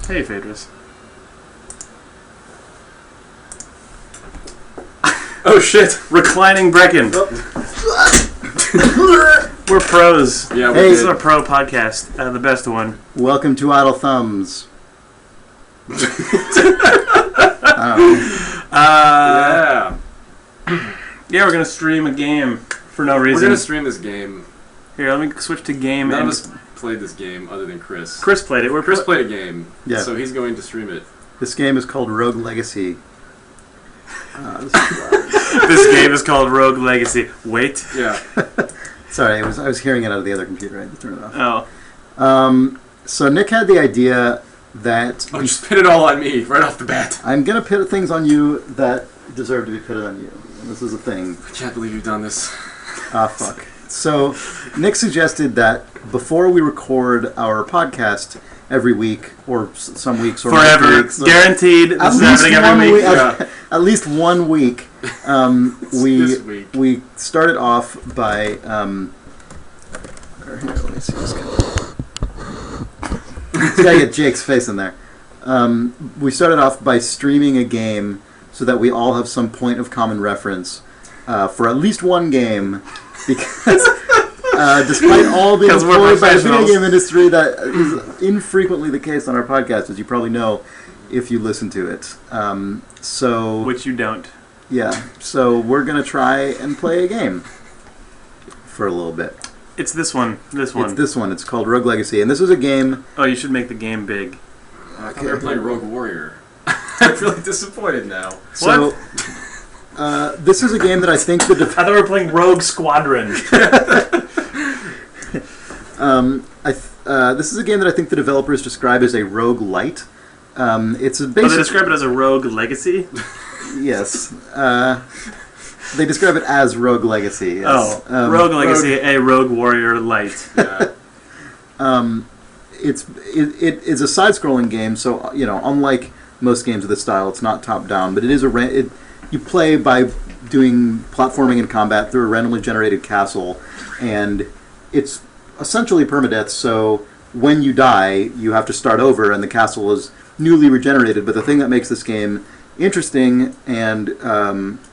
Hey, Phaedrus. Oh shit! Reclining Brecken. We're pros. Yeah, Hey, this is a pro podcast, the best one. Welcome to Idle Thumbs. Yeah, we're gonna stream a game for no reason. We're gonna stream this game. Here, let me switch to game. None of us played this game other than Chris. Chris played it. Chris played a game, yeah. So he's going to stream it. This game is called Rogue Legacy. This game is called Rogue Legacy. Wait. Yeah. Sorry, I was hearing it out of the other computer. I had to turn it off. Oh. So Nick had the idea that... Oh, just pit it all on me, right off the bat. I'm going to pit things on you that deserve to be pitted on you. And this is a thing. I can't believe you've done this. Fuck. So Nick suggested that before we record our podcast every week, or some weeks, or forever, weeks, guaranteed. This is happening every week. At least 1 week. This week. We started off by. Here, let me see this guy. It's got to get Jake's face in there. We started off by streaming a game so that we all have some point of common reference for at least one game, because despite all being employed by the video game industry, that is infrequently the case on our podcast, as you probably know if you listen to it. Which you don't. Yeah, so we're going to try and play a game for a little bit. It's this one. It's this one. It's called Rogue Legacy, and this is a game... Oh, you should make the game big. I thought we were playing Rogue Warrior. I'm really disappointed now. So, this is a game that I think the... I thought we were playing Rogue Squadron. This is a game that I think the developers describe as a roguelite. It's a basic... Oh, they describe it as a Rogue Legacy? Yes. They describe it as Rogue Legacy. Yes. Oh, Rogue Legacy, a Rogue Warrior light. Yeah. It is a side-scrolling game, so unlike most games of this style, it's not top-down, but it is you play by doing platforming and combat through a randomly generated castle, and it's essentially permadeath. So when you die, you have to start over, and the castle is newly regenerated. But the thing that makes this game interesting and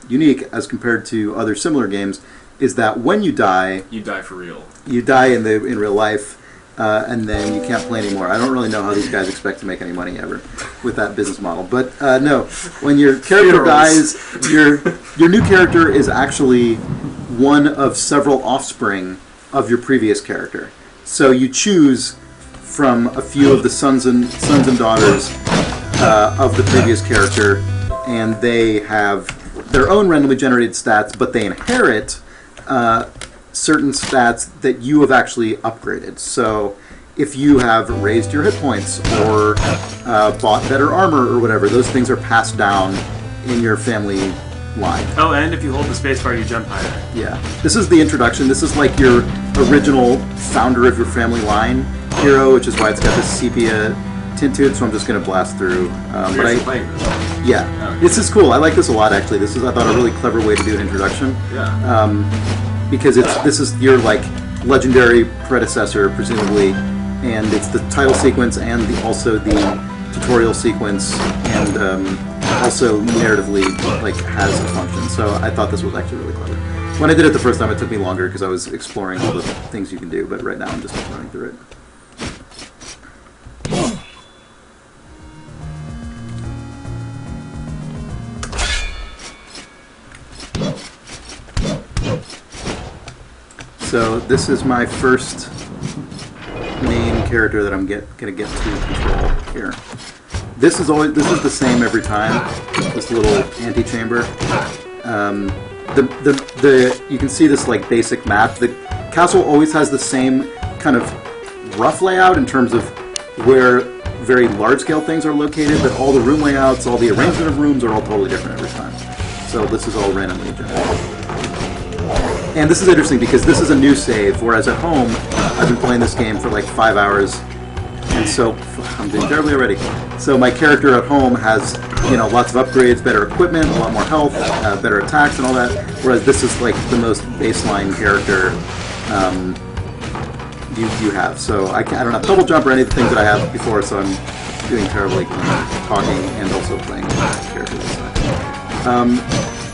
unique as compared to other similar games is that when you die for real. You die in real life, and then you can't play anymore. I don't really know how these guys expect to make any money ever with that business model. But no, when your character dies, your new character is actually one of several offspring of your previous character. So you choose from a few of the sons and daughters of the previous character, and they have their own randomly generated stats, but they inherit certain stats that you have actually upgraded. So if you have raised your hit points or bought better armor or whatever, those things are passed down in your family line. Oh, and if you hold the spacebar, you jump higher. Yeah. This is the introduction. This is like your original founder of your family line hero, which is why it's got this sepia tint to it, so I'm just going to blast through. This is cool. I like this a lot, actually. This is, I thought, a really clever way to do an introduction. Yeah. Because this is your legendary predecessor, presumably, and it's the title sequence and also the tutorial sequence, and also narratively has a function. So I thought this was actually really clever. When I did it the first time, it took me longer because I was exploring all the things you can do, but right now I'm just running through it. So this is my first main character that I'm going to get to control here. This is the same every time. This little antechamber. You can see this basic map. The castle always has the same kind of rough layout in terms of where very large scale things are located, but all the room layouts, all the arrangement of rooms are all totally different every time. So this is all randomly generated. And this is interesting because this is a new save, whereas at home, I've been playing this game for 5 hours, and so I'm doing terribly already. So my character at home has, lots of upgrades, better equipment, a lot more health, better attacks, and all that. Whereas this is the most baseline character you have. So I don't have double jump or any of the things that I have before. So I'm doing terribly talking and also playing characters.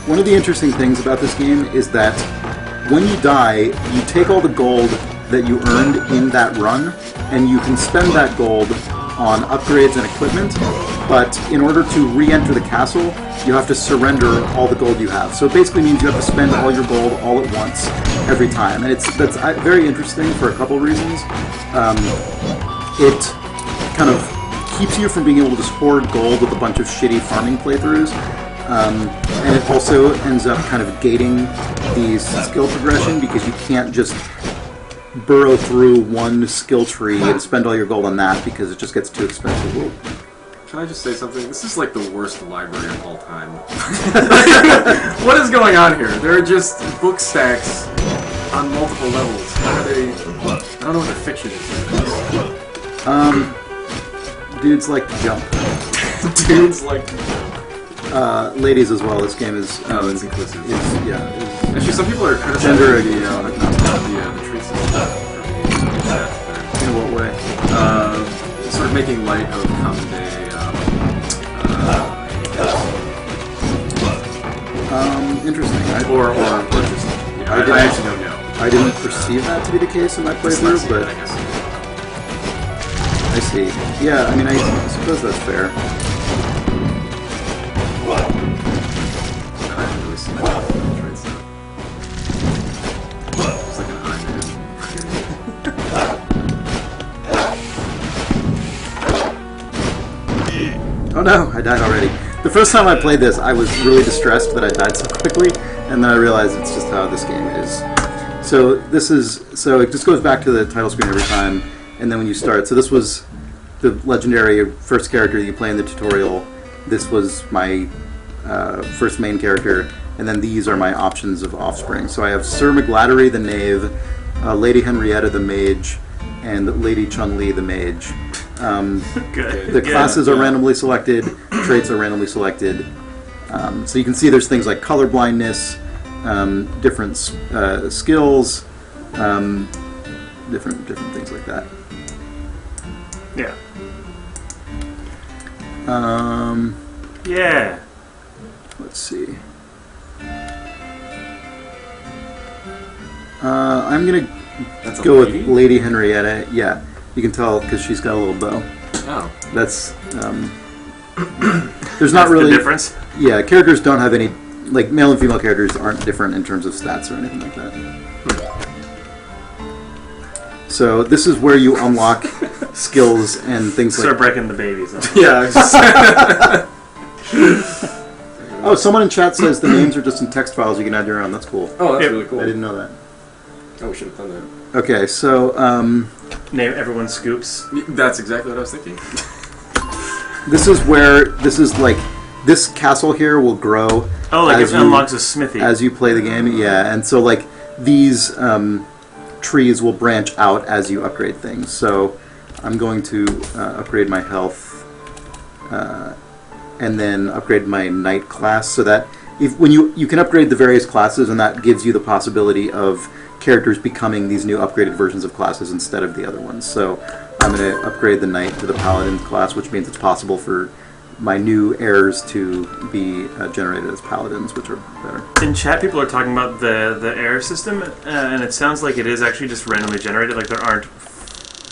One of the interesting things about this game is that when you die, you take all the gold that you earned in that run, and you can spend that gold on upgrades and equipment, but in order to re-enter the castle, you have to surrender all the gold you have. So it basically means you have to spend all your gold all at once every time, and that's very interesting for a couple of reasons. It kind of keeps you from being able to just hoard gold with a bunch of shitty farming playthroughs, and it also ends up kind of gating the skill progression because you can't just burrow through one skill tree and spend all your gold on that because it just gets too expensive. Whoa. Can I just say something? This is like the worst library of all time. What is going on here? There are just book stacks on multiple levels. How are they? I don't know what the fiction is. Dudes like to jump. Dudes like to jump. Ladies as well. This game is it's inclusive. Is Actually, some people are criticizing gender the agnostic. tree system. In what way? Sort of making light of common day. Interesting. Or just. I actually don't know. I didn't perceive that to be the case in my playthrough, but I guess. I see. Yeah, I mean, I suppose that's fair. I haven't really seen that traits though. It's like an Oh no, I died already. The first time I played this, I was really distressed that I died so quickly, and then I realized it's just how this game is. So it just goes back to the title screen every time, and then when you start, so this was the legendary first character that you play in the tutorial. This was my first main character, and then these are my options of offspring. So I have Sir McGlattery the Knave, Lady Henrietta the Mage, and Lady Chun-Li the Mage. The classes are randomly selected, traits are randomly selected. So you can see there's things like color blindness, different skills, different things like that. Yeah. Yeah. Let's see. I'm gonna go with Lady Henrietta. Yeah, you can tell because she's got a little bow. Oh. That's there's not really the difference. Yeah, characters don't have any, like male and female characters aren't different in terms of stats or anything like that. So this is where you unlock skills and things Start like. breaking the babies. Yeah. Oh, someone in chat says the names are just in text files. You can add your own. That's cool. Oh, that's Yep. really cool. I didn't know that. Oh, we should have done that. Okay, so Name everyone scoops. That's exactly what I was thinking. this is where this castle here will grow. Oh, like as it unlocks a smithy. as you play the game. Yeah, and so like these trees will branch out as you upgrade things. So I'm going to upgrade my health and then upgrade my knight class so that when you can upgrade the various classes, and that gives you the possibility of characters becoming these new upgraded versions of classes instead of the other ones. So I'm going to upgrade the knight to the paladin class, which means it's possible for my new heirs to be generated as paladins, which are better. In chat, people are talking about the heir system, and it sounds like it is actually just randomly generated. Like there aren't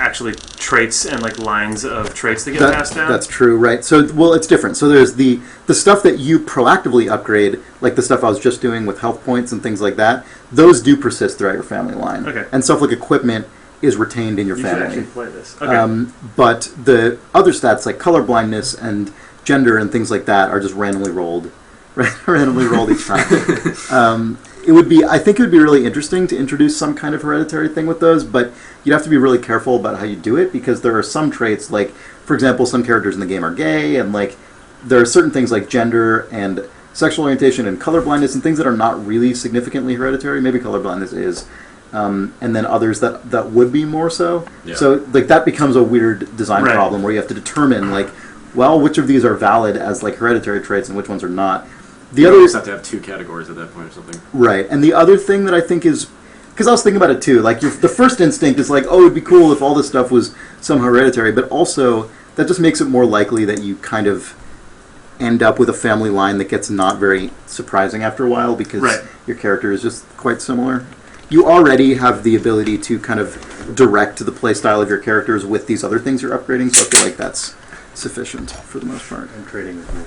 actually traits and like lines of traits that get passed down. That's true, right? So, well, it's different. So there's the stuff that you proactively upgrade, like the stuff I was just doing with health points and things like that. Those do persist throughout your family line. Okay. And stuff like equipment is retained in your You family. should actually play this. Okay. But the other stats like color blindness and gender and things like that are just randomly rolled each time. I think it would be really interesting to introduce some kind of hereditary thing with those, but you'd have to be really careful about how you do it because there are some traits, like, for example, some characters in the game are gay, and like there are certain things like gender and sexual orientation and color blindness and things that are not really significantly hereditary. Maybe color blindness is. And then others that would be more so. Yeah. So like that becomes a weird design Right. problem where you have to determine like, well, which of these are valid as like hereditary traits and which ones are not. You always have to have two categories at that point or something. Right, and the other thing that I think is, because I was thinking about it too, like the first instinct is like, oh, it'd be cool if all this stuff was somehow hereditary, but also that just makes it more likely that you kind of end up with a family line that gets not very surprising after a while because your character is just quite similar. You already have the ability to kind of direct the play style of your characters with these other things you're upgrading, so I feel like that's sufficient for the most part. I'm trading with you.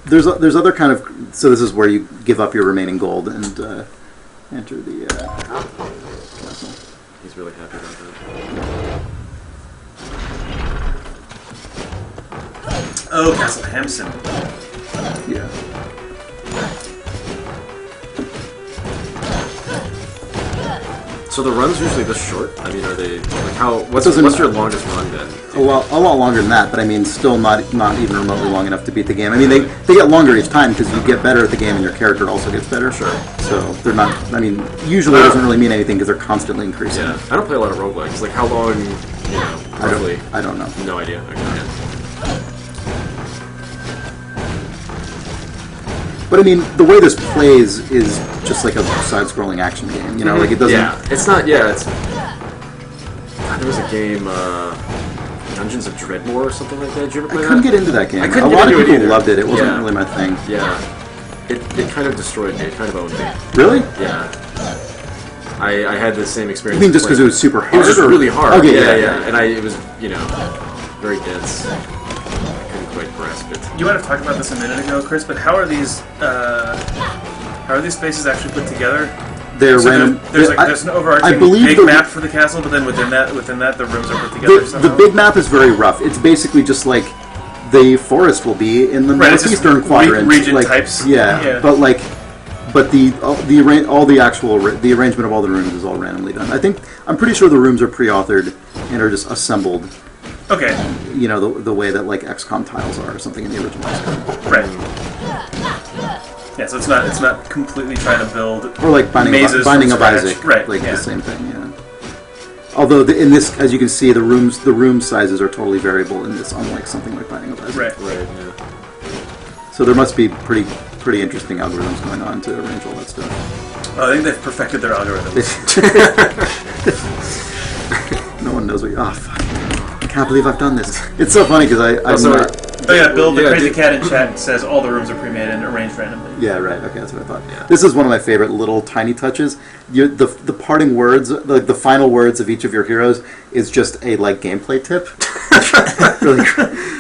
There's other kind of... So this is where you give up your remaining gold and enter the castle. He's really happy about that. Oh, Castle Hampson. Yeah. So the run's usually this short? I mean, are they... Like how... What's your longest run then? A lot longer than that, but I mean, still not even remotely long enough to beat the game. I mean, they get longer each time because you get better at the game and your character also gets better. Sure. So they're not... I mean, usually it doesn't really mean anything because they're constantly increasing. Yeah. I don't play a lot of roguelikes. Like, how long, you know, roughly? I don't know. No idea. Okay. But I mean, the way this plays is just like a side-scrolling action game. You know, like it doesn't... Yeah. It's not... Yeah, it's... God, there was a game, Dungeons of Dreadmore or something like that. Did you ever play that? I couldn't get into that game. I couldn't a lot get of into it people either. loved it. It wasn't Yeah. really my thing. Yeah. It kind of destroyed me. It kind of owned me. Really? Yeah. I had the same experience. You mean just because it was super hard? It was just really hard. Okay, yeah. And it was, you know, very dense. I couldn't quite grasp it. You might have talked about this a minute ago, Chris, but how are these spaces actually put together? They're So random. there's an overarching big map for the castle, but then within that the rooms are put together somehow. The big map is very rough. It's basically just like the forest will be in the northeastern quadrant. Region like, types. Yeah, but the arrangement of all the rooms is all randomly done. I'm pretty sure the rooms are pre-authored and are just assembled. Okay. You know, the way that like XCOM tiles are or something in the original XCOM. Right. Yeah, so it's not completely trying to build or like Binding of Isaac, right? Like the same thing, yeah. Although in this, as you can see, the room sizes are totally variable in this, unlike something like Binding of Isaac. Right. Yeah. So there must be pretty interesting algorithms going on to arrange all that stuff. I think they've perfected their algorithms. No one knows what. Oh fuck! I can't believe I've done this. It's so funny because I'm not. Oh yeah, Bill, the crazy cat in chat says all the rooms are pre-made and arranged randomly. Yeah, right. Okay, that's what I thought. Yeah. This is one of my favorite little tiny touches. The parting words, the final words of each of your heroes is just a like gameplay tip.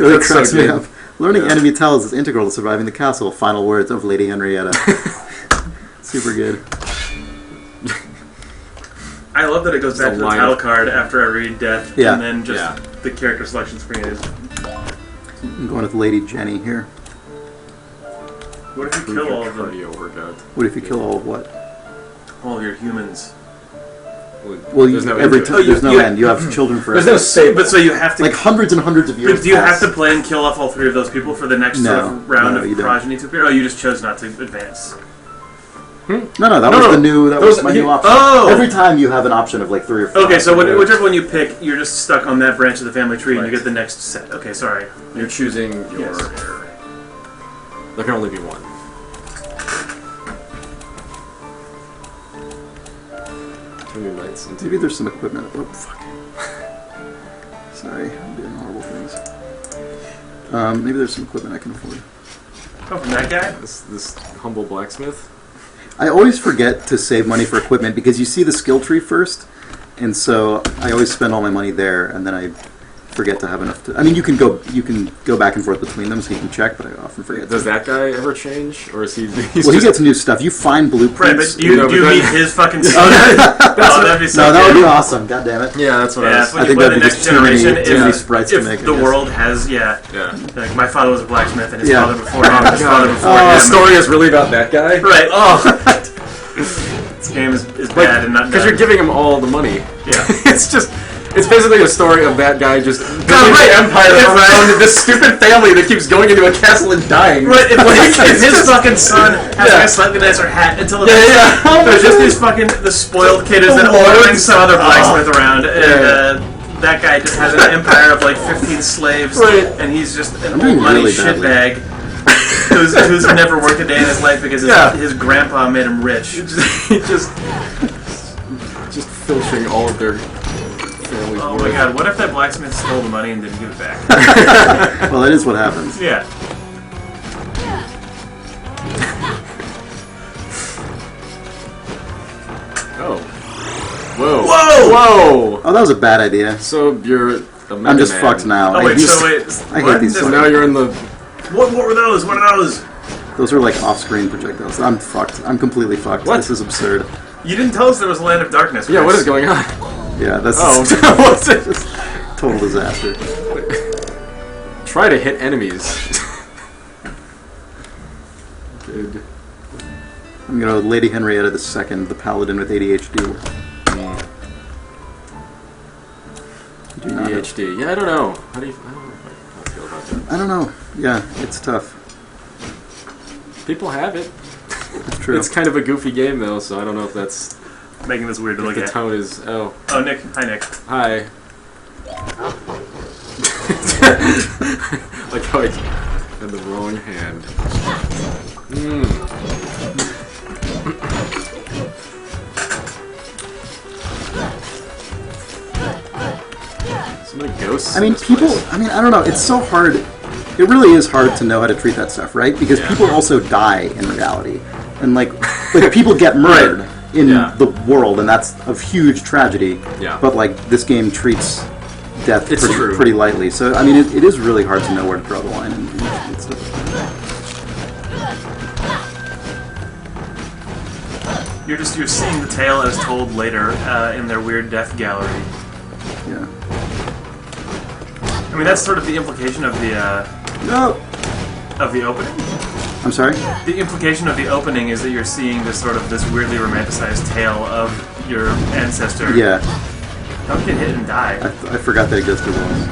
really cracks me up. Learning enemy tells is integral to surviving the castle. Final words of Lady Henrietta. Super good. I love that it goes back to the title card after I read death, and then just the character selection screen is. I'm going with Lady Jenny here. What if you kill all of them? What if you kill all of what? All of your humans. Well, there's no end. You have children forever. There's no save, but so you have to like hundreds and hundreds of years. Do you have to play and kill off all three of those people for the next sort of round of progeny to appear? Oh, you just chose not to advance. No, that was my new option. Oh! Every time you have an option of like 3 or 4. Okay, so whichever one you pick, you're just stuck on that branch of the family tree, and you get the next set. Okay, sorry. You're choosing your heir. There can only be one. Maybe there's some equipment. Oh, fuck. Sorry, I'm doing horrible things. Maybe there's some equipment I can afford. Oh, from that guy? This humble blacksmith? I always forget to save money for equipment because you see the skill tree first, and so I always spend all my money there, and then I forget to have enough to... I mean, you can go back and forth between them, so you can check, but I often forget. Does that guy ever change, or is he? Well, he gets new stuff. You find blueprints. Right, but do you meet his fucking son? That'd be so no, that would be awesome. God damn it. Yeah, that's what I think that'd be next just too many sprites to make. If the world has, like my father was a blacksmith, and his father before him, his father before him. The story is really about that guy? Right. Oh. This game is bad and not because you're giving him all the money. Yeah. It's basically a story of that guy just building an empire around this stupid family that keeps going into a castle and dying. Right, if his fucking son has a slightly nicer hat until there's just these fucking the spoiled kid is then ordering some other blacksmith around, and that guy just has an empire of like 15 slaves, and he's just an old money shitbag. who's never worked a day in his life because his grandpa made him rich. just filching all of their family's Oh work. my god, what if that blacksmith stole the money and didn't give it back? Well, that is what happens. Yeah. Oh. Whoa. Whoa! Whoa! Oh, that was a bad idea. So you're a Mega I'm just Man. fucked now. Oh wait, so wait. I what? hate these. So now you're in the... What were those? What are those? Those are like off-screen projectiles. I'm fucked. I'm completely fucked. What? This is absurd. You didn't tell us there was a land of darkness. Yeah, what is going on? Yeah, that's Oh, what's it? total disaster. Try to hit enemies. Good. I'm gonna go Lady Henrietta II, the paladin with ADHD. Do not know. ADHD. Yeah, I don't know. I don't know how I feel about that. I don't know. Yeah, it's tough. People have it. It's true. It's kind of a goofy game, though, so I don't know if that's... Making this weird to look the at. tone is... Oh. Oh, Nick. Hi, Nick. Hi. Like how I had the wrong hand. So many ghosts. I mean, people. I mean, I don't know. It's so hard. It really is hard to know how to treat that stuff, right? Because people also die in reality, and like people get murdered in the world, and that's a huge tragedy. Yeah. But like this game treats death It's true. pretty lightly. So I mean, it is really hard to know where to draw the line and stuff. You're seeing the tale as told later in their weird death gallery. Yeah. I mean, that's sort of the implication of the opening. I'm sorry. The implication of the opening is that you're seeing this weirdly romanticized tale of your ancestor. Yeah. Don't get hit and die. I forgot that it goes through walls.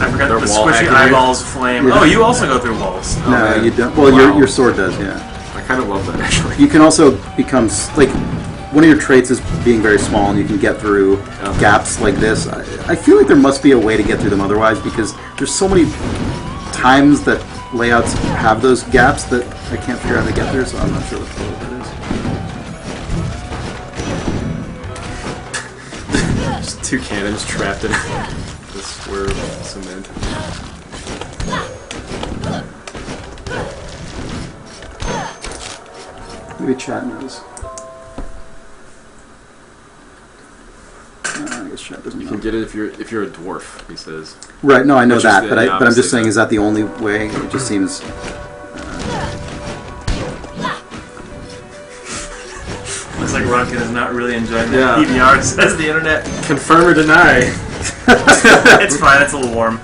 I forgot They're that the wall squishy hacking. Eyeballs flame. Yeah. Oh, you also go through walls. No, man. you don't. Well, Wow. your sword does. Yeah. I kind of love that, actually. You can also become like one of your traits is being very small, and you can get through gaps like this. I feel like there must be a way to get through them otherwise, because there's so many times that layouts have those gaps that I can't figure out how to get through. So I'm not sure what that is. Just two cannons trapped in a square of cement. Maybe chat knows. I guess chat doesn't You know. can get it if you're a dwarf, he says. Right? No, I know Which is that, the but I'm opposite. just saying, is that the only way? It just seems. Looks like Ronkin is not really enjoying Yeah. that PBR, says the internet. Confirm or deny. It's fine, it's a little warm.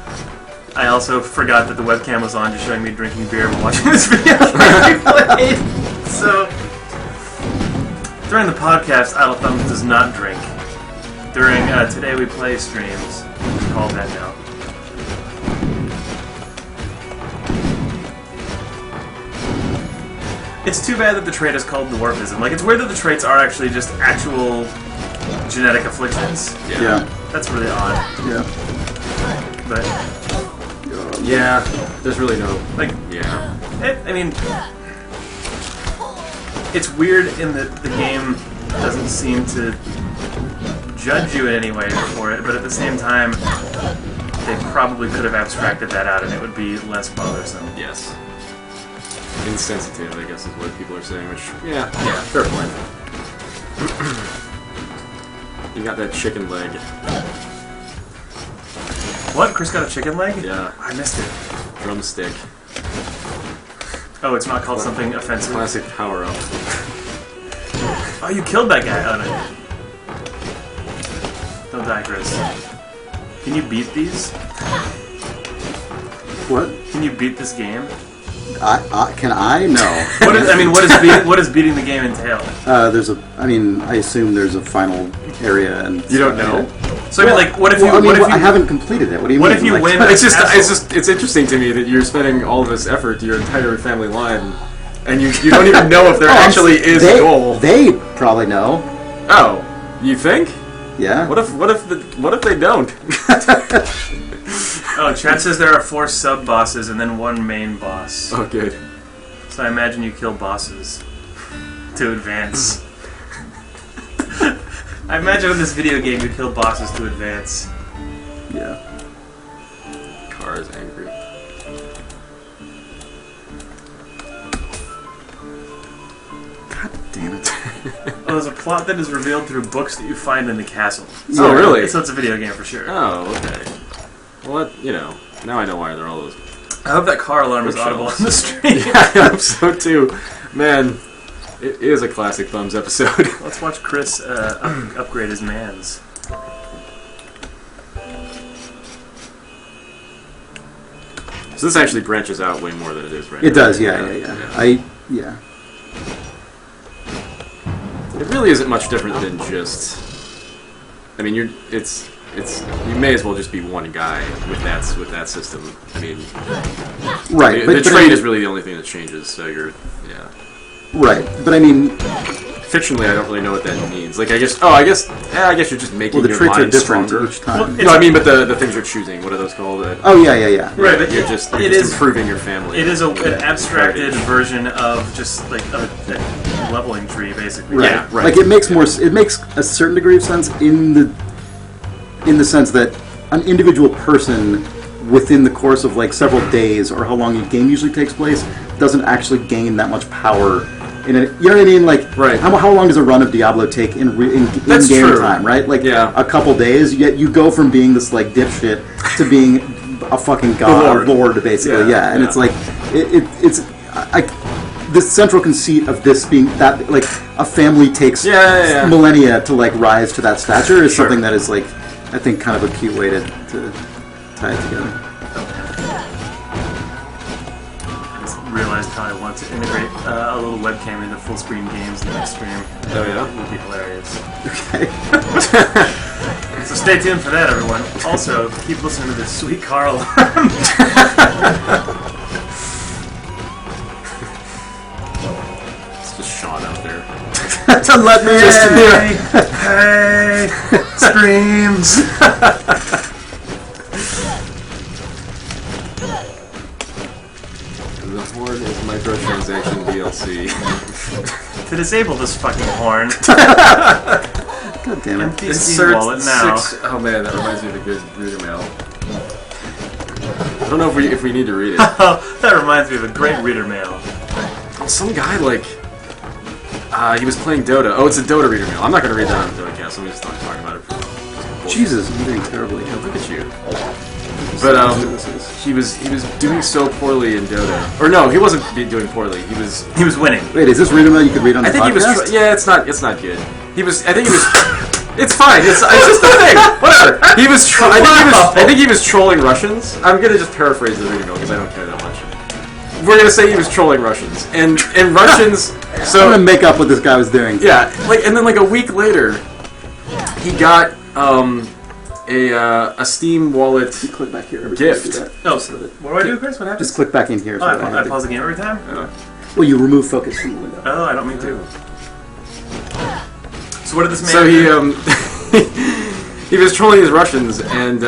I also forgot that the webcam was on, just showing me drinking beer while watching this video that we played. So, during the podcast, Idle Thumbs does not drink. During Today We Play streams, it's called that now. It's too bad that the trait is called dwarfism. Like, it's weird that the traits are actually just actual genetic afflictions. Yeah. That's really odd. Yeah. But, Yeah, there's really no... like, Yeah. I mean, it's weird in that the game doesn't seem to judge you in any way for it, but at the same time, they probably could have abstracted that out and it would be less bothersome. Yes. Insensitive, I guess, is what people are saying, which... Yeah, fair point. You got that chicken leg. What? Chris got a chicken leg? Yeah. I missed it. Drumstick. Oh, it's not called something offensive? Classic power-up. Oh, you killed that guy. Oh, no. Don't die, Chris. Can you beat these? What? Can you beat this game? Can I? No. What does beating the game entail? There's a. I mean, I assume there's a final area, and You don't know? So I mean, like, what if you? Well, I mean, what if you? I haven't completed it. What do you What mean? if you Like, win? It's interesting to me that you're spending all of this effort to your entire family line, and you don't even know if there actually is a goal. They probably know. Oh, you think? Yeah. What if they don't? Oh, chat says there are 4 sub-bosses and then 1 main boss. Oh, good. So I imagine you kill bosses to advance. I imagine in this video game you kill bosses to advance. Yeah. Car is angry. God damn it. Oh, there's a plot that is revealed through books that you find in the castle. Oh, really? So it's a video game for sure. Oh, okay. Well, that, you know, now I know why there are all those. I hope that car alarm is audible on the stream. Yeah, I hope so too. Man, it is a classic Thumbs episode. Let's watch Chris upgrade his mans. So this actually branches out way more than it is right It now. does, yeah. Yeah. It really isn't much different than just. I mean, you may as well just be one guy with that system. I mean, Right. the trade is really the only thing that changes. So yeah. Right, but I mean, Fictionally, I don't really know what that means. Like, I guess you're just making well, the your traits are mind different stronger. each time. Well, No, I mean, but the things you're choosing, what are those called? Oh, yeah. Right, but You're just it is improving your family. It is an abstracted version of just like a leveling tree, basically. Right. Yeah, right. Like it makes a certain degree of sense in the sense that an individual person within the course of like several days or how long a game usually takes place doesn't actually gain that much power in it. You know what I mean? Like Right. how long does a run of Diablo take in That's game true. time, right? Like Yeah. a couple days, yet you go from being this like dipshit to being a fucking god, a lord, basically. Yeah, and it's like it's this central conceit of this being that like a family takes millennia to like rise to that stature is something that is like I think kind of a cute way to tie it together. I just realized how I want to integrate a little webcam into full screen games in the next stream. Oh, yeah? It would be hilarious. Okay. So stay tuned for that, everyone. Also, keep listening to this sweet car alarm. It's just Sean out there. To let me Hey, screams. The horn is microtransaction DLC. To disable this fucking horn, God damn it. empty Steam wallet now. Oh man, that reminds me of a good reader mail. I don't know if we need to read it. That reminds me of a great reader mail. Some guy like he was playing Dota. Oh, it's a Dota reader mail. I'm not gonna read that on the Dota cast. Let me just not talk about it. Jesus, I'm doing terribly. Yeah, look at you. But he was doing so poorly in Dota. Or no, he wasn't doing poorly. He was winning. Wait, is this reader mail you could read on the I think podcast? he was. Yeah, it's not good. I think he was. It's fine. It's just the thing. Whatever. He was. I think he was trolling Russians. I'm gonna just paraphrase the reading because I don't care that much. We're gonna say he was trolling Russians and Russians. So I'm gonna make up what this guy was doing. yeah, and then a week later, he got a Steam wallet Click back here every time gift. you do that. Oh, so what do I do, Chris? What happens? Just click back in here. So Oh, that I I have to- pause the game every time? Well, you remove focus from the window. Oh, I don't mean to. So what did this man So do? he was trolling his Russians, and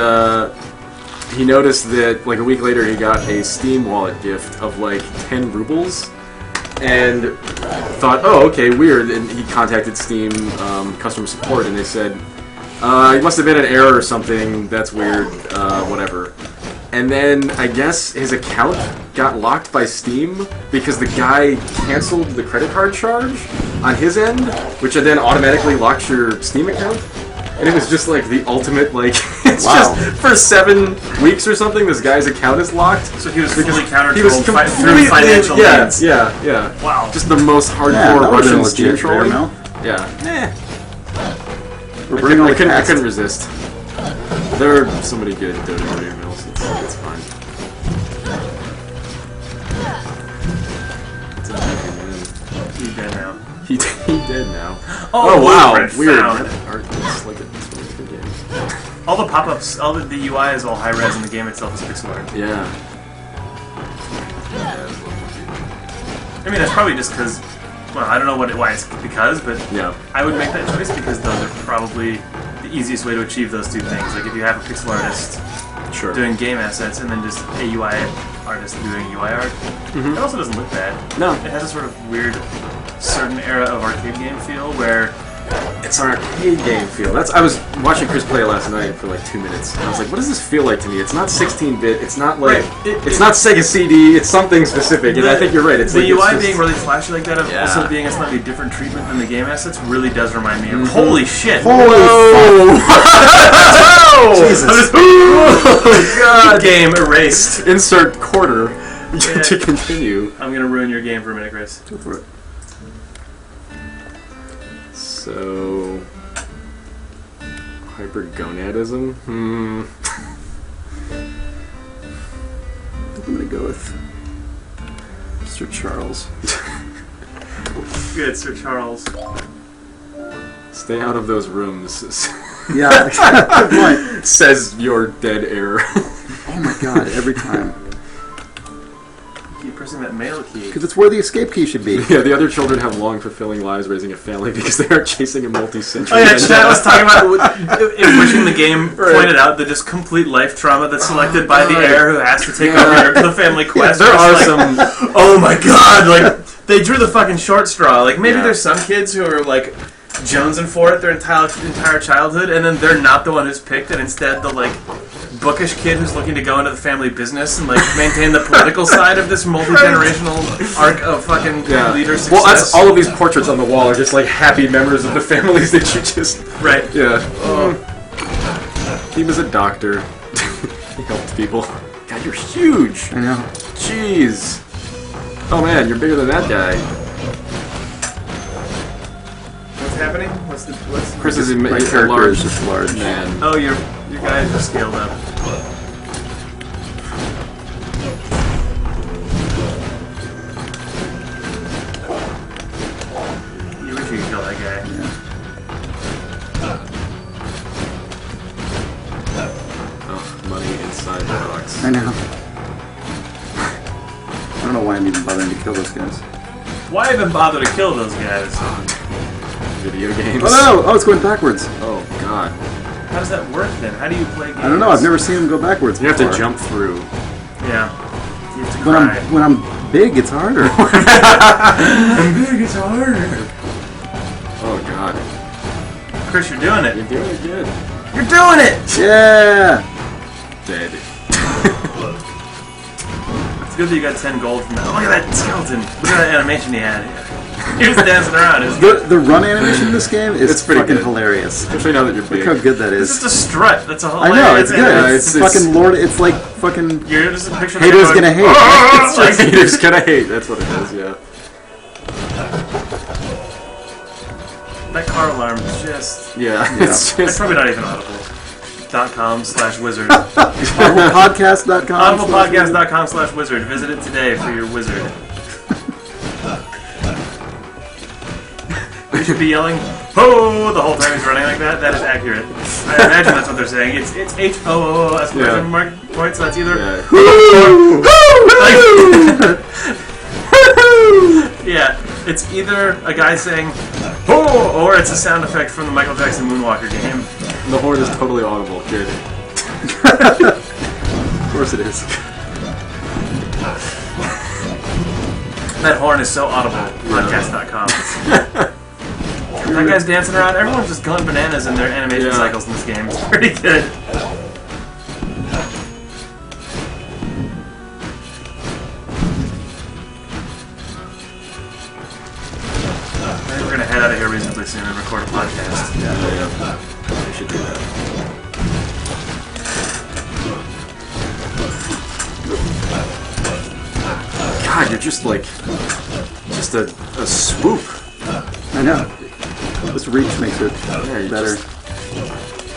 he noticed that a week later he got a Steam wallet gift of 10 rubles, and thought, oh, okay, weird. And he contacted Steam customer support, and they said, it must have been an error or something. That's weird. Whatever. And then I guess his account got locked by Steam because the guy canceled the credit card charge on his end, which then automatically locks your Steam account. And it was just the ultimate, it's Wow. just for 7 weeks or something, this guy's account is locked. So he was fully counter He was through completely, financial means. Yeah. Wow. Just the most hardcore Yeah, that would've been Russian Steam legit reader trolling. mail. Yeah. We're burning all the I cast. couldn't resist. There are so many good Dota reader mails. It's fine. It's amazing, man. He's dead now. He dead now. Oh, wow, blueprint weird. found. That art looks like it's from a different game. All the pop-ups, all the UI is all high-res and the game itself is pixel art. Yeah. I mean, that's probably just because, well, I don't know why it's because, but Yeah. I would make that choice because those are probably the easiest way to achieve those two things. Like, if you have a pixel artist Sure. doing game assets, and then just a UI artist doing UI art. It also doesn't look bad. No. It has a sort of weird, certain era of arcade game feel where It's an arcade game feel. I was watching Chris play last night for like 2 minutes, and I was like, "What does this feel like to me?" It's not 16-bit. It's not like it's not Sega CD. It's something specific, and I think you're right. It's the like, UI it's just, being really flashy like that, and Yeah. also being a slightly different treatment than the game assets, really does remind me of holy shit. Holy Jesus! Oh God! Game erased. Insert quarter to continue. I'm gonna ruin your game for a minute, Chris. Go for it. So, hypergonadism. I'm gonna go with Mr. Charles. Good, Sir Charles. Stay out of those rooms. Yeah, good point. Says your dead heir. Oh my god, every time. Keep pressing that mail key. Because it's where the escape key should be. Yeah, the other children have long, fulfilling lives raising a family because they are chasing a multi-century. Oh yeah, Chad was talking about in wishing the game pointed out the just complete life trauma that's selected by the heir who has to take over the family quest. There are It's some. oh my god, like they drew the fucking short straw. Like maybe Yeah. there's some kids who are like jonesing for it their entire childhood, and then they're not the one who's picked, and instead the like bookish kid who's looking to go into the family business and like maintain the political side of this multi-generational arc of fucking leader success. Well, that's all of these portraits on the wall are just like happy members of the families that you just. right. Yeah. He was a doctor. He helped people. God, you're huge. I know. Jeez. Oh man, you're bigger than that guy. What's happening? What's Chris is My a character large is just large. man. Oh, your guys are scaled up. You wish you could kill that guy. Oh, money inside the box. I know. I don't know why I'm even bothering to kill those guys. Why even bother to kill those guys? Video games. Oh no! Oh, it's going backwards. Oh god. How does that work then? How do you play games? I don't know. I've never seen them go backwards. You have to before. jump through. Yeah. You have to When cry. I'm big, it's harder. big, it's harder. Oh god. Chris, you're doing it. You're doing it good. You're doing it! Yeah. Dead. It's good that you got 10 gold from that. Oh, look at that skeleton. Look at that animation he had. He was dancing around. It was The run animation in this game is It's pretty fucking good. hilarious. Especially now that you're Look big. how good that It's is. just a strut. That's a whole. I know, it's good. Yeah, It's, it's- fucking Lord. It's like fucking You're just a picture of haters him gonna going, hate. "Oh!" It's just- Haters gonna hate. That's what it is. Yeah. That car alarm is just. Yeah. Yeah. It's It's just. probably not even audible. .com/wizard. Audiblepodcast.com. Audiblepodcast.com/wizard. Visit it today for your wizard. You should be yelling "ho" the whole time he's running like that. That is accurate. I imagine that's what they're saying. It's H-O-O-O exclamation mark point. So that's either Yeah. yeah, it's either a guy saying "ho" or it's a sound effect from the Michael Jackson Moonwalker game. The horn is totally audible. Good. Of course it is. That horn is so audible. Podcast.com. That guy's dancing around. Everyone's just going bananas in their animation cycles in this game. It's pretty good. I think we're gonna head out of here reasonably soon and record a podcast. Yeah. We should do that. God, you're just like. Just a swoop. I know. This reach makes it you better. just-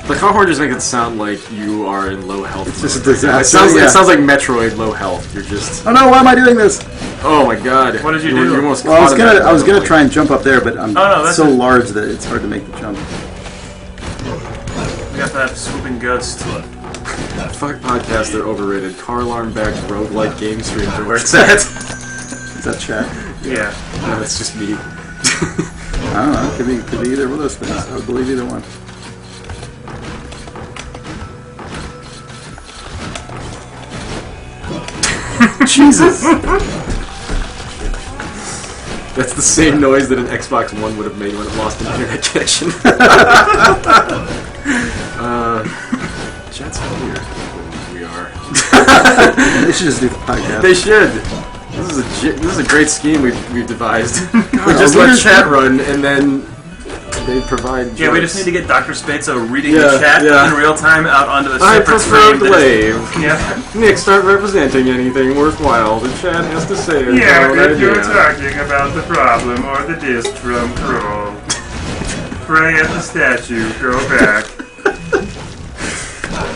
The car horn just makes it sound like you are in low health. It's just a mode. disaster, It sounds like Metroid low health. You're just. Oh no! Why am I doing this? Oh my god. What did you were- do? You almost Well, I was caught in gonna that, like- try and jump up there, but I'm no, that's so it. large that it's hard to make the jump. We got that swooping ghost. Fuck podcasts, they're overrated. Car alarm backed roguelike game streams are where it's at. Is that chat? Yeah. No, that's just me. I don't know. Could be either of those things. I would believe either one. Jesus! That's the same noise that an Xbox One would have made when it lost an internet connection. Chat's funnier than we are. They should just do the podcast. They should. This is a great scheme we've devised. We just let chat run and then they provide. Yeah, we just need to get Dr. Spezzo reading the chat in real time out onto a I separate prefer screen. Blave. Yeah. Nick, start representing anything worthwhile. The chat has to say it. Yeah, if you're talking about the problem or the disc drum crawl, pray at the statue, go back.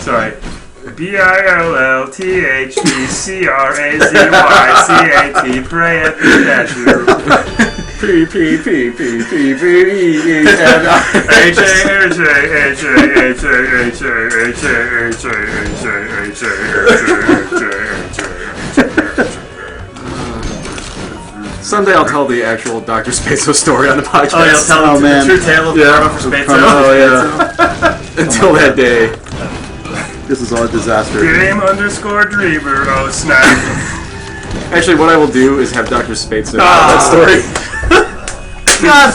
Sorry. BILLTHECRAZYCAT, pray at the statue. Someday I'll tell the actual Dr. Spezzo story on the podcast. Oh, you'll tell them the true tale of karma for Spezzo. Oh, yeah. Until that day. This is all a disaster. Game_Dreamer, oh snap. Actually, what I will do is have Dr. Spezzo tell that story. God!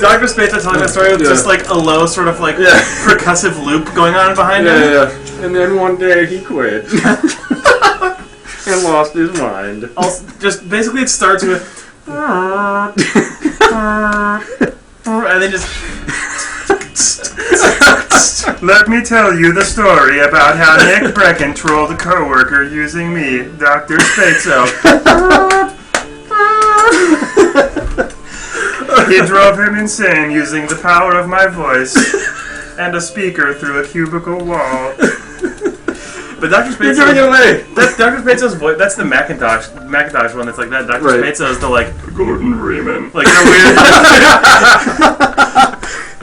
Dr. Spezzo telling that story with just like a low sort of like percussive loop going on behind him. Yeah. And then one day he quit. And lost his mind. Also, just basically it starts with and then just let me tell you the story about how Nick Brecken trolled a coworker using me, Dr. Spezzo. He drove him insane using the power of my voice and a speaker through a cubicle wall. But Dr. Spezzo, you're giving it away. That's Dr. Spezzo's voice. That's the Macintosh one. That's like that. Dr. Spezzo is the like Gordon Freeman, like that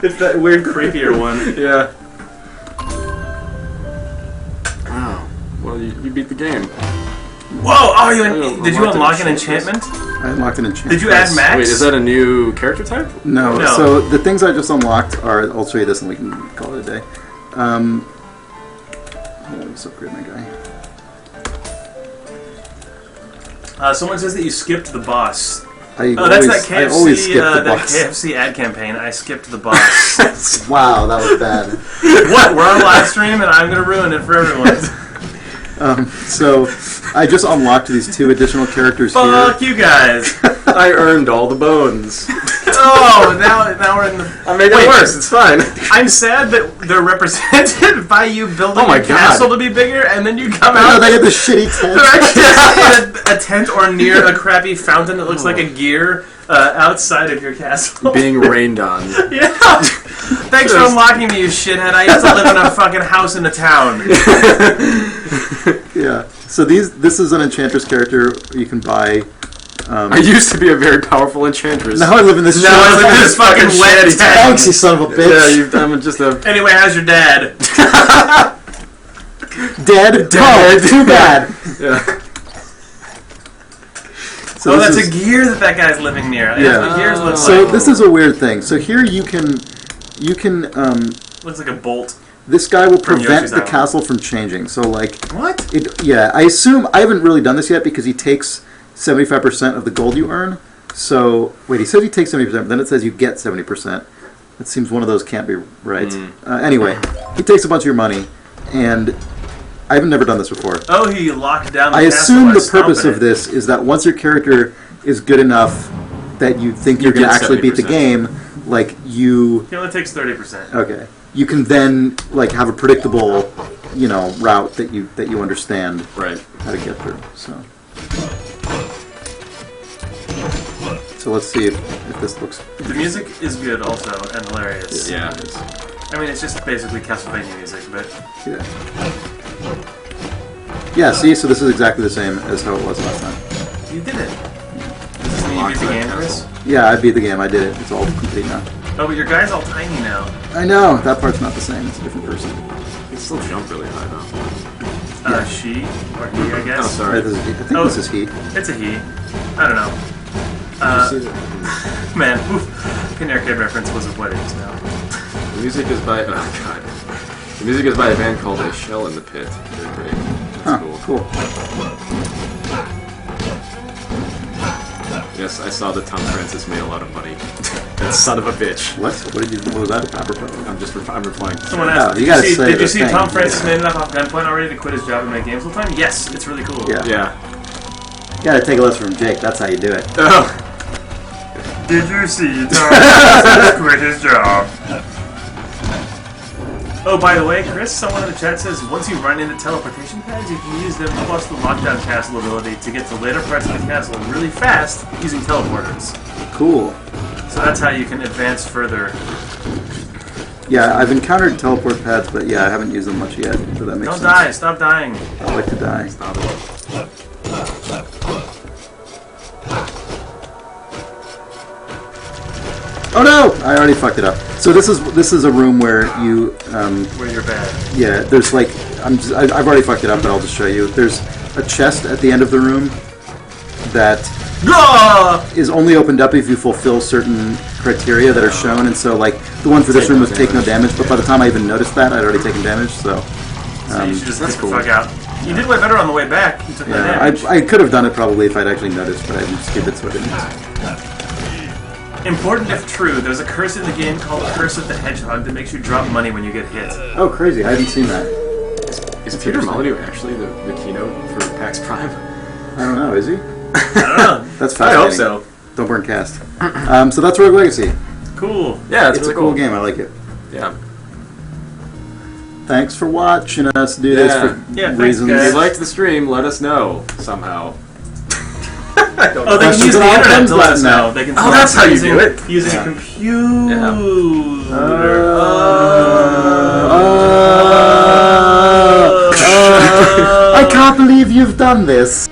weird. It's that weird creepier one. Yeah. Wow. Well, you beat the game. Whoa! Oh, did you unlock an enchantment? I unlocked an enchantment. Did you add Max? Wait, is that a new character type? No. So the things I just unlocked are. I'll show you this and we can call it a day. Let's upgrade my guy. Someone says that you skipped the boss. I that's that KFC, I always skip the that boss. KFC ad campaign. I skipped the boss. Wow, that was bad. What? We're on live stream and I'm going to ruin it for everyone. So I just unlocked these 2 additional characters here. Fuck you guys. I earned all the bones. Oh, now we're in the... I made it worse. It's fine. I'm sad that they're represented by you building Oh my your castle to be bigger, and then you come I know, out... they get the shitty tent. They're actually in a tent or near a crappy fountain that looks like a gear outside of your castle. Being rained on. Yeah. Thanks for unlocking me, you shithead. I used to live in a fucking house in a town. Yeah. So this is an enchantress character you can buy. I used to be a very powerful enchantress. Now I live in this. Now I live in this fucking wet tent. Thanks, you son of a bitch. Yeah, I'm just a... Anyway, how's your dad? Dead. Oh, too bad. Yeah. So that's a gear that guy's living near. Yeah. Gears looks So like... this is a weird thing. So here you can looks like a bolt. this guy will From prevent Yoshi's the Island. castle from changing. So like What? Yeah, I assume I haven't really done this yet because he takes 75% of the gold you earn. So wait, he says he takes 70%, but then it says you get 70%. It seems one of those can't be right. Anyway, he takes a bunch of your money, and I've never done this before. Oh, he locked down the I castle assume by the purpose stomping of this is that once your character is good enough that you think you're going to get actually beat the 70%. game, like you... He only takes 30%. Okay. You can then like have a predictable, route that you understand Right. how to get through. So let's see if this looks... The music is good also and hilarious. Yeah. I mean, it's just basically Castlevania music, but... Yeah, see? So this is exactly the same as how it was last time. You did it. Does this mean you beat the game, Chris? Yeah, I beat the game. I did it. It's all complete now. Oh, but your guy's all tiny now. I know. That part's not the same. It's a different person. You can still jump really high though. She or he, I guess. Oh, sorry. I think this is he. It's a he. I don't know. Did you see that? Man, Pin Arcade reference was what it is now. The music is by the music is by a band called A Shell in the Pit. They're great. That's Cool. Yes, I saw the Tom Francis made a lot of money. That son of a bitch. What was that apropos? I'm replying. Someone asked, you gotta say did you the see thing. Tom Francis made enough off gunpoint already to quit his job and make games full time? Yes, it's really cool. Yeah. Yeah. You gotta take a lesson from Jake. That's how you do it. Oh. Did you see Tom Francis quit his job? Oh, by the way, Chris, someone in the chat says once you run into teleportation pads, you can use them plus the lockdown castle ability to get to later parts of the castle really fast using teleporters. Cool. So that's how you can advance further. Yeah, I've encountered teleport pads, but yeah, I haven't used them much yet. So that makes Don't sense. die, stop dying. I like to die. Stop it. Oh no! I already fucked it up. So this is a room where you Where you're bad. yeah. There's like I've already fucked it up, but I'll just show you. There's a chest at the end of the room that is only opened up if you fulfill certain criteria that are shown, and so like the one for this room was take no damage, but by the time I even noticed that, I'd already taken damage. So You should just that's get cool. the fuck out. You did way better on the way back. You took no yeah, damage. I could have done it probably if I'd actually noticed, but I didn't skip it, so I didn't. Important if true, there's a curse in the game called Curse of the Hedgehog that makes you drop money when you get hit. Oh, crazy! I hadn't seen that. Is Peter Molyneux actually the keynote for PAX Prime? I don't know. Is he? I don't know. That's I fascinating. hope so. Don't burn cast. So that's Rogue Legacy. Cool. Yeah, It's really a cool game. I like it. Yeah. Thanks for watching us do this Yeah. for Yeah, thanks, reasons. If guys. you liked the stream, let us know somehow. Oh, they can Questions use the and internet outcomes to let us button know. They can Oh, that's how you using, do it. Using Yeah. a computer. I can't believe you've done this.